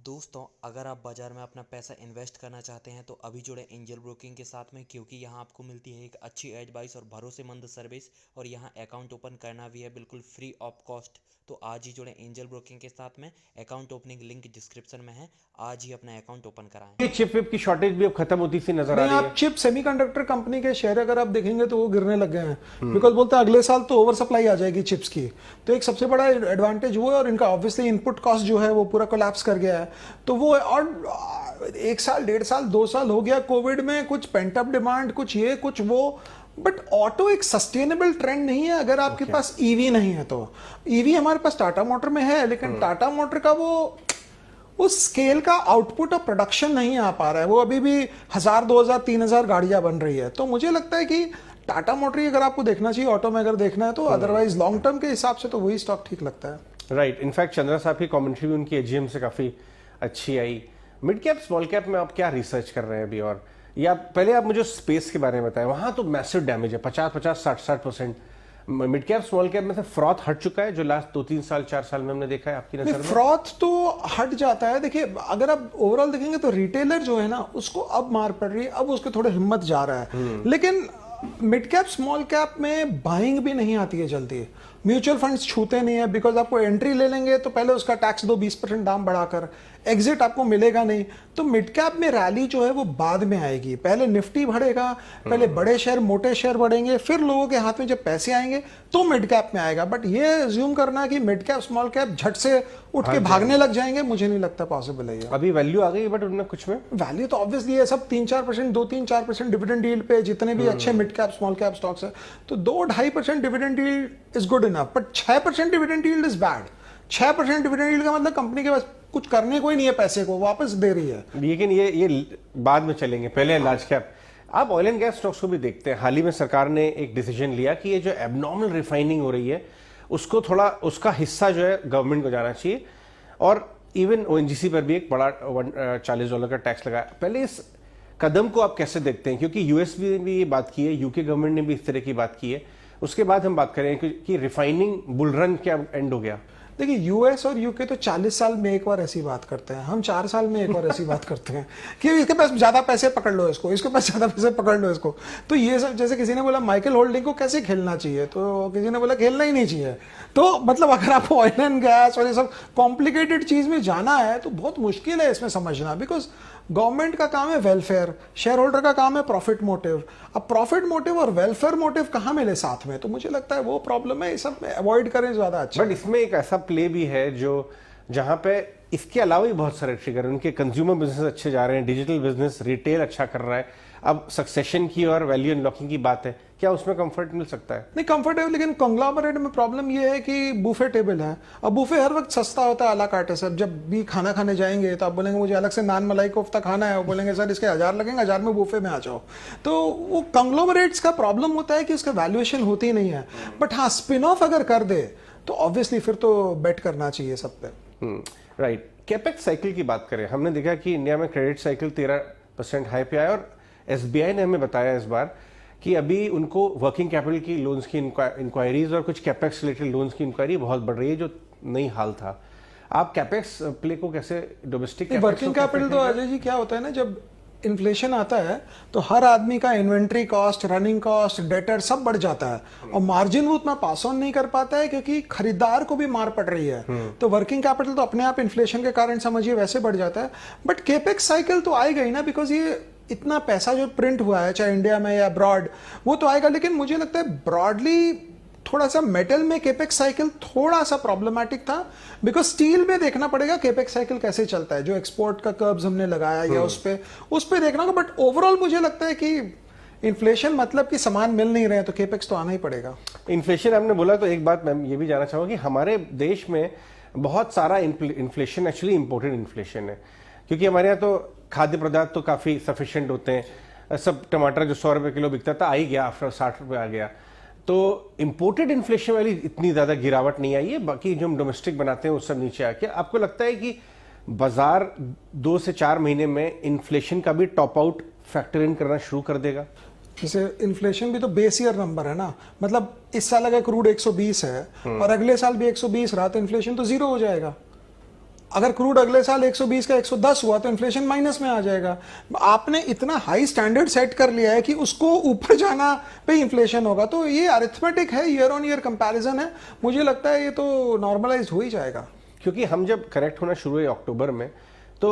दोस्तों, अगर आप बाज़ार में अपना पैसा इन्वेस्ट करना चाहते हैं तो अभी जुड़े एंजल ब्रोकिंग के साथ में, क्योंकि यहाँ आपको मिलती है एक अच्छी एडवाइस और भरोसेमंद सर्विस। और यहाँ अकाउंट ओपन करना भी है बिल्कुल फ्री ऑफ कॉस्ट। तो आज ही जुड़े एंजल ब्रोकिंग के साथ में। अकाउंट ओपनिंग लिंक डिस्क्रिप्शन में है। आज ही अपना अकाउंट ओपन कराएं। ये चिप विप की शॉर्टेज भी अब खत्म होती सी नजर आ नहीं, रही आप है। चिप सेमीकंडक्टर कंपनी के शेयर अगर आप देखेंगे तो वो गिरने लग गए हैं, बिकॉज बोलते हैं अगले साल तो ओवर सप्लाई आ जाएगी चिप्स की। तो एक सबसे बड़ा एडवांटेज वो है, और इनका ऑब्वियसली इनपुट कॉस्ट जो है वो पूरा कोलैप्स कर गया है। तो वो और 1 साल 1.5 साल 2 साल हो गया कोविड में, कुछ पेंटअप डिमांड, कुछ ये कुछ वो। बट ऑटो एक सस्टेनेबल ट्रेंड नहीं है अगर आपके पास ईवी नहीं है तो। ईवी हमारे पास टाटा मोटर में है, लेकिन टाटा मोटर का वो उस स्केल का आउटपुट और प्रोडक्शन नहीं आ पा रहा है। वो अभी भी 1000 2000 3000 गाड़ियां बन रही है। तो मुझे लगता है कि टाटा मोटर ही अगर आपको देखना चाहिए ऑटो में अगर देखना है तो, अदरवाइज लॉन्ग टर्म के हिसाब से तो वही स्टॉक ठीक लगता है। राइट। इनफैक्ट चंद्रा साहब की कमेंट्री भी उनकी एजीएम से काफी अच्छी आई। मिड कैप स्मॉल कैप में आप क्या रिसर्च कर रहे हैं अभी? और या पहले आप मुझे स्पेस के बारे में बताएं। वहां तो मैसिव डैमेज है, 50-50 60% मिड कैप स्मॉल कैप में से फ्रॉथ हट चुका है जो लास्ट 2-3 साल 4 साल में हमने देखा है आपकी नजर में? फ्रॉथ तो हट जाता है। देखिए, अगर आप ओवरऑल देखेंगे तो रिटेलर जो है ना उसको अब मार पड़ रही है, अब उसके थोड़े हिम्मत जा रहा है। लेकिन मिड कैप स्मॉल कैप में बाइंग भी नहीं आती है जल्दी। म्यूचुअल फंड्स छूते नहीं है, बिकॉज आपको एंट्री ले लेंगे तो पहले उसका टैक्स दो 20% दाम बढ़ाकर, एग्जिट आपको मिलेगा नहीं। तो मिड कैप में रैली जो है वो बाद में आएगी। पहले निफ्टी बढ़ेगा, पहले बड़े शेयर मोटे शेयर बढ़ेंगे, फिर लोगों के हाथ में जब पैसे आएंगे तो मिड कैप में आएगा। बट ये अज्यूम करना कि मिड कैप स्मॉल कैप झट से उठ के भागने लग जाएंगे, मुझे नहीं लगता पॉसिबल है ये। अभी वैल्यू आ गई बट उनमें कुछ में वैल्यू तो ऑब्वियसली है, सब 3-4% 2-3-4% डिविडेंड यील्ड पे जितने भी अच्छे mid cap small cap stocks है, तो 2-2.5% dividend yield is good enough. But 6% dividend yield is bad. 6% dividend yield का मतलब कंपनी के पास कुछ करने को ही नहीं है, पैसे को वापस दे रही है। लेकिन ये बाद में चलेंगे, पहले लार्ज कैप। आप ऑयल एंड गैस स्टॉक्स को भी देखते हैं। हाल ही में सरकार ने एक डिसीजन लिया कि ये जो एबनॉर्मल रिफाइनिंग हो रही है उसको थोड़ा, उसका हिस्सा जो है गवर्नमेंट को जाना चाहिए। और इवन ओएनजीसी पर भी एक बड़ा $40 का टैक्स लगाया। पहले इस कदम को आप कैसे देखते हैं? क्योंकि यूएस ने भी ये बात की है, यूके गवर्नमेंट ने भी इस तरह की बात की है। उसके बाद हम बात करें कि रिफाइनिंग बुलरन क्या एंड हो गया। देखिए, यूएस और यूके तो 40 साल में एक बार ऐसी बात करते हैं, हम 4 साल में एक बार ऐसी बात करते हैं कि इसके पास ज्यादा पैसे पकड़ लो इसको, इसके पास ज्यादा पैसे पकड़ लो इसको। तो ये सब, जैसे किसी ने बोला माइकल होल्डिंग को कैसे खेलना चाहिए, तो किसी ने बोला खेलना ही नहीं चाहिए। तो मतलब अगर आपको ऑयल एंड गैस और ये सब कॉम्प्लिकेटेड चीज में जाना है तो बहुत मुश्किल है इसमें समझना, बिकॉज गवर्नमेंट का काम है वेलफेयर, शेयर होल्डर का काम है प्रॉफिट मोटिव। अब प्रॉफिट मोटिव और वेलफेयर मोटिव कहाँ मिले साथ में? तो मुझे लगता है वो प्रॉब्लम है, ये सब अवॉइड करें ज्यादा अच्छा। बट इसमें एक ऐसा प्ले भी है जो जहां पे इसके अलावा भी बहुत सारे ट्रिगर, उनके कंज्यूमर बिजनेस अच्छे जा रहे हैं, डिजिटल बिजनेस रिटेल अच्छा कर रहा है। अब सक्सेशन की और वैल्यू अनलॉकिंग की बात है, क्या उसमें कंफर्ट मिल सकता है? नहीं, कंफर्ट है, लेकिन कंग्लोमरेट में प्रॉब्लम ये है कि बूफे टेबल है। अब बूफे हर वक्त सस्ता होता है, अला कार्टे सर। जब भी खाना खाने जाएंगे तो आप बोलेंगे मुझे अलग से नान मलाई कोफ्ता खाना है, वो बोलेंगे सर इसके 1000 लगेंगे, 1000 में बूफे में आ जाओ। तो वो कंग्लोमरेट्स का प्रॉब्लम होता है कि उसका वैल्यूएशन होती नहीं है। बट हाँ, स्पिन ऑफ अगर कर दे तो ऑब्वियसली फिर तो बेट करना चाहिए सब पे। राइट। कैपेक्स साइकिल की बात करें, हमने देखा कि इंडिया में क्रेडिट साइकिल 13% हाई पे आया, और एसबीआई ने हमें बताया इस बार कि अभी उनको वर्किंग कैपिटल की लोन्स की इंक्वायरीज और कुछ कैपेक्स रिलेटेड लोन्स की इंक्वायरी बहुत बढ़ रही है, जो नहीं हाल था। आप कैपेक्स प्ले को कैसे डोमेस्टिक वर्किंग कैपिटल तो अजय जी क्या होता है ना, जब इन्फ्लेशन आता है तो हर आदमी का inventory cost, running cost, debtor सब बढ़ जाता है, और मार्जिन वो उतना पास ऑन नहीं कर पाता है क्योंकि खरीदार को भी मार पड़ रही है। तो वर्किंग कैपिटल तो अपने आप इन्फ्लेशन के कारण समझिए वैसे बढ़ जाता है। बट केपेक्स साइकिल तो आएगा ही ना, बिकॉज ये इतना पैसा जो प्रिंट हुआ है चाहे इंडिया में या अब्रॉड, वो तो आएगा। लेकिन मुझे लगता है ब्रॉडली थोड़ा सा मेटल में केपेक्स साइकिल थोड़ा सा प्रॉब्लमैटिक था, बिकॉज स्टील में देखना पड़ेगा केपेक्स साइकिल कैसे चलता है, जो एक्सपोर्ट का कर्व्स हमने लगाया या उस पे देखना होगा। बट ओवरऑल मुझे लगता है कि इन्फ्लेशन मतलब कि सामान मिल नहीं रहे हैं तो केपेक्स तो आना ही पड़ेगा। इन्फ्लेशन आपने बोला तो एक बात मैं ये भी जानना चाहूंगा कि हमारे देश में बहुत सारा इन्फ्लेशन एक्चुअली इंपोर्टेड इन्फ्लेशन है, क्योंकि हमारे यहाँ तो खाद्य पदार्थ तो काफी सफिशिएंट होते हैं। सब टमाटर जो 100 रुपए किलो बिकता था, आ ही गया, आफ्टर 60 रुपए आ गया। तो इंपोर्टेड इन्फ्लेशन वाली इतनी ज्यादा गिरावट नहीं आई है, बाकी जो हम डोमेस्टिक बनाते हैं वो सब नीचे आके। आपको लगता है कि बाजार 2 से 4 महीने में इन्फ्लेशन का भी टॉप आउट फैक्टर इन करना शुरू कर देगा? जैसे इन्फ्लेशन भी तो बेस ईयर नंबर है ना, मतलब इस साल अगर क्रूड 120 है और अगले साल भी 120 रहा तो इन्फ्लेशन तो जीरो हो जाएगा। अगर क्रूड अगले साल 120 का 110 हुआ तो इन्फ्लेशन माइनस में आ जाएगा। आपने इतना हाई स्टैंडर्ड सेट कर लिया है कि उसको ऊपर जाना पे इन्फ्लेशन होगा, तो ये अरिथमेटिक है, ईयर ऑन ईयर कंपैरिजन है, मुझे लगता है ये तो नॉर्मलाइज हो ही जाएगा। क्योंकि हम जब करेक्ट होना शुरू हुए अक्टूबर में, तो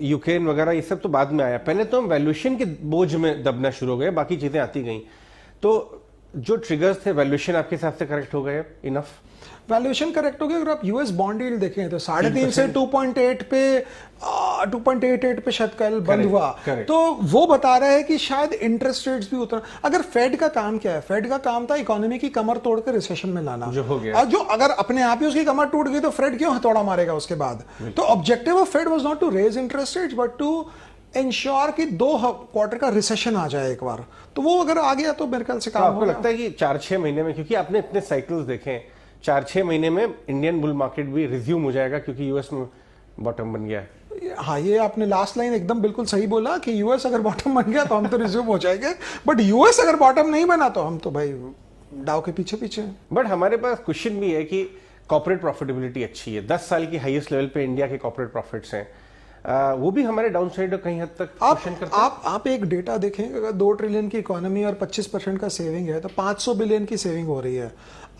यूक्रेन वगैरह ये सब तो बाद में आया, पहले तो हम वैल्यूएशन के बोझ में दबना शुरू हो गए, बाकी चीजें आती गई। तो जो ट्रिगर्स थे वैल्यूएशन आपके हिसाब से करेक्ट हो गए इनफ? वैल्यूएशन करेक्ट हो गया। अगर आप यूएस बॉन्ड यील्ड देखें तो 3.5 से 2.8 पे 2.88 पे शायद कल बंद हुआ, तो वो बता रहा है कि शायद इंटरेस्ट रेट्स भी उतर। अगर फेड का काम क्या है? फेड का काम था इकोनॉमी की कमर तोड़कर रिसेशन में लाना, जो हो गया। जो अगर अपने आप ही उसकी कमर टूट गई तो फेड क्यों हथौड़ा मारेगा उसके बाद? तो objective of Fed was not to raise interest rates but to ensure कि 2 क्वार्टर का रिसेशन आ जाए एक बार। तो वो अगर आ गया तो मेरे ख्याल से काम आपको लगता है कि 4-6 महीने में, क्योंकि आपने इतने साइकिल्स देखे, 4-6 महीने में इंडियन बुल मार्केट भी रिज्यूम हो जाएगा क्योंकि यूएस में बॉटम बन गया है? हाँ, ये आपने लास्ट लाइन एकदम बिल्कुल सही बोला कि यूएस अगर बॉटम बन गया तो हम तो रिज्यूम हो जाएंगे, बट यूएस अगर बॉटम नहीं बना तो हम तो भाई डाउ के पीछे पीछे। बट हमारे पास क्वेश्चन भी है कि कॉर्पोरेट प्रॉफिटेबिलिटी अच्छी है, 10 साल की हाईएस्ट लेवल पे इंडिया के कॉर्पोरेट प्रॉफिट्स हैं, वो भी हमारे डाउन साइड कहीं हद तक क्वेश्चन करते हैं। आप एक डेटा देखें, अगर 2 ट्रिलियन की इकोनॉमी और 25% का सेविंग है तो 500 बिलियन की सेविंग हो रही है।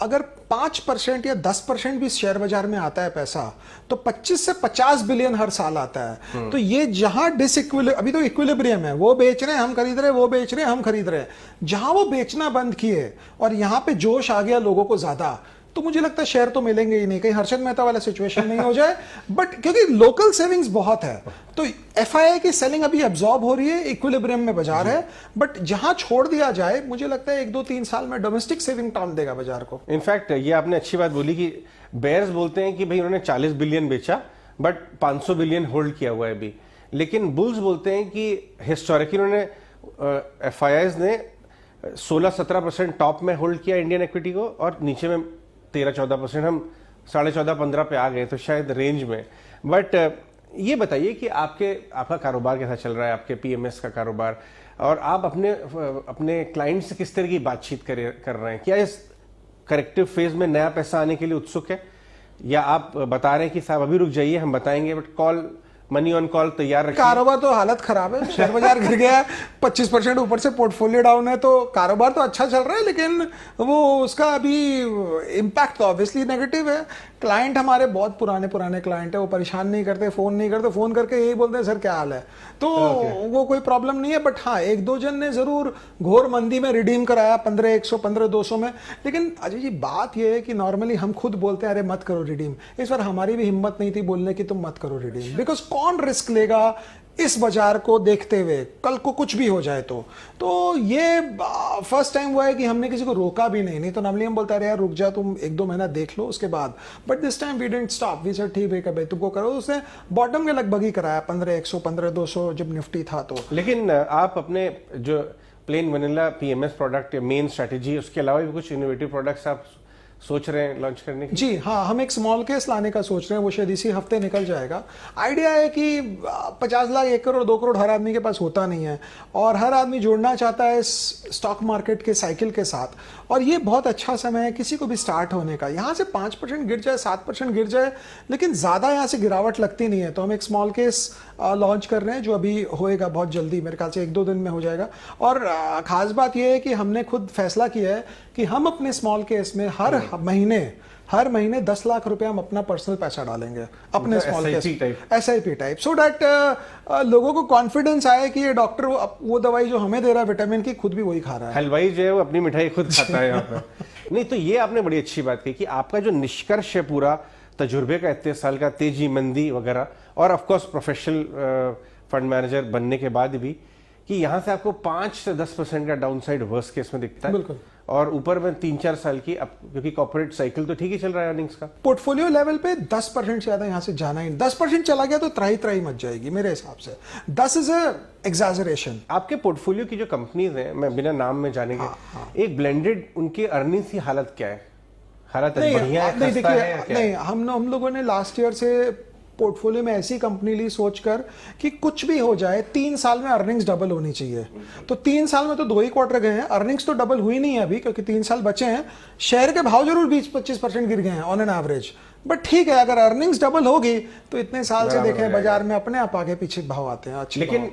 अगर 5% या 10% भी शेयर बाजार में आता है पैसा, तो 25 से 50 बिलियन हर साल आता है। तो ये जहां अभी तो इक्विलिब्रियम है, वो बेच रहे हैं हम खरीद रहे हैं, वो बेच रहे हैं हम खरीद रहे हैं, जहां वो बेचना बंद किए और यहां पे जोश आ गया लोगों को ज्यादा, तो मुझे लगता है शेयर तो मिलेंगे ही नहीं, कहीं हर्षद मेहता वाला सिचुएशन नहीं हो जाए। बट क्योंकि लोकल सेविंग्स बहुत है, तो एफआईआई की सेलिंग अभी एब्जॉर्ब हो रही है, इक्विलिब्रियम में बाजार है, बट जहां छोड़ दिया जाए मुझे लगता है 1-2-3 साल में डोमेस्टिक सेविंग टाउन देगा बाजार को। इनफैक्ट ये आपने अच्छी बात बोली कि बेयर्स बोलते हैं कि भाई उन्होंने 40 बिलियन बेचा बट 500 बिलियन होल्ड किया हुआ है अभी, लेकिन बुल्स बोलते हैं कि हिस्टोरिकली उन्होंने एफआईआईज ने 16-17% टॉप में होल्ड किया इंडियन इक्विटी को और नीचे में 13-14%, हम 14.5-15 पे आ गए, तो शायद रेंज में। बट ये बताइए कि आपका कारोबार कैसा चल रहा है, आपके पीएमएस का कारोबार, और आप अपने क्लाइंट से किस तरह की बातचीत कर रहे हैं? क्या इस करेक्टिव फेज में नया पैसा आने के लिए उत्सुक है, या आप बता रहे हैं कि साहब अभी रुक जाइए हम बताएंगे, but call money on call तैयार रखिए? कारोबार तो हालत खराब है, शेयर बाजार गिर गया है 25% ऊपर से पोर्टफोलियो डाउन है, तो कारोबार तो अच्छा चल रहा है लेकिन वो उसका अभी इम्पैक्ट तो ऑब्वियसली नेगेटिव है। क्लाइंट हमारे बहुत पुराने क्लाइंट है, वो परेशान नहीं करते, फोन नहीं करते, फोन करके यही बोलते हैं सर क्या हाल है, तो वो कोई प्रॉब्लम नहीं है। बट हाँ, 1-2 जन ने जरूर घोर मंदी में रिडीम कराया 15-100 15-200 में। लेकिन अजय जी बात ये है कि नॉर्मली हम खुद बोलते हैं अरे मत करो रिडीम, इस बार हमारी भी हिम्मत नहीं थी बोलने की तुम मत करो रिडीम, बिकॉज कौन रिस्क लेगा इस बाजार को देखते हुए, कल को कुछ भी हो जाए तो ये फर्स्ट टाइम हुआ है कि हमने किसी को रोका भी नहीं तो नॉर्मली हम बोलते हैं यार रुक जा, तुम 1-2 महीना देख लो उसके बाद, but this time we didn't stop, we said ठीक है भाई तुमको करो। उसने बॉटम के लगभग ही कराया 15-100 15-200 जब निफ्टी था तो। लेकिन आप अपने जो plane vanilla PMS product main strategy, उसके अलावा भी कुछ इनोवेटिव प्रोडक्ट्स आप सोच रहे हैं लॉन्च करने की? जी हाँ, हम एक स्मॉल केस लाने का सोच रहे हैं, वो शायद इसी हफ्ते निकल जाएगा। आइडिया है कि 50 लाख 1 करोड़ 2 करोड़ हर आदमी के पास होता नहीं है और हर आदमी जुड़ना चाहता है इस स्टॉक मार्केट के साइकिल के साथ, और ये बहुत अच्छा समय है किसी को भी स्टार्ट होने का। यहाँ से 5% गिर जाए 7% गिर जाए लेकिन ज़्यादा यहाँ से गिरावट लगती नहीं है, तो हम एक स्मॉल केस लॉन्च कर रहे हैं जो अभी होएगा बहुत जल्दी, मेरे ख्याल से 1-2 दिन में हो जाएगा। और खास बात यह है कि हमने खुद फैसला किया है कि हम अपने स्मॉल केस में हर महीने 10 लाख रुपए हम अपना पर्सनल पैसा डालेंगे अपने small case, SIP type, so that लोगों को कॉन्फिडेंस आए कि ये डॉक्टर वो दवाई जो हमें दे रहा है विटामिन की खुद भी वही खा रहा है। हलवाई जो है वो अपनी मिठाई खुद खाता है यहाँ पे। नहीं तो ये आपने बड़ी अच्छी बात कही कि आपका जो निष्कर्ष है पूरा तजुर्बे का, इतने साल का, तेजी मंदी वगैरह, और ऑफकोर्स प्रोफेशनल फंड मैनेजर बनने के बाद भी, कि यहाँ से आपको 5 से 10% का डाउन साइड वर्स्ट केस में दिखता है। बिल्कुल। और ऊपर में 3-4 साल की, अब क्योंकि कॉर्पोरेट साइकिल तो ठीक ही चल रहा है अर्निंग्स का, पोर्टफोलियो लेवल पे 10% से ज्यादा यहाँ से जाना ही, 10% चला गया तो त्राही मच जाएगी मेरे हिसाब से। 10 इज एग्जैजरेशन। आपके पोर्टफोलियो की जो कंपनीज हैं, मैं बिना नाम में जाने के, एक ब्लेंडेड उनके अर्निंग्स की हालत क्या है? हालत बढ़िया है, खस्ता है या क्या? नहीं, हम लोगों ने लास्ट ईयर से पोर्टफोलियो में ऐसी कंपनी ली सोचकर कि कुछ भी हो जाए 3 साल में अर्निंग्स डबल होनी चाहिए। तो 3 साल में तो 2 ही क्वार्टर गए हैं, अर्निंग्स तो डबल हुई नहीं है अभी क्योंकि 3 साल बचे हैं। शेयर के भाव जरूर 20-25% गिर गए हैं ऑन एन एवरेज, बट ठीक है, अगर अर्निंग्स डबल होगी तो इतने साल से देखें बाजार में अपने आप आगे पीछे भाव आते हैं अच्छे लेकिन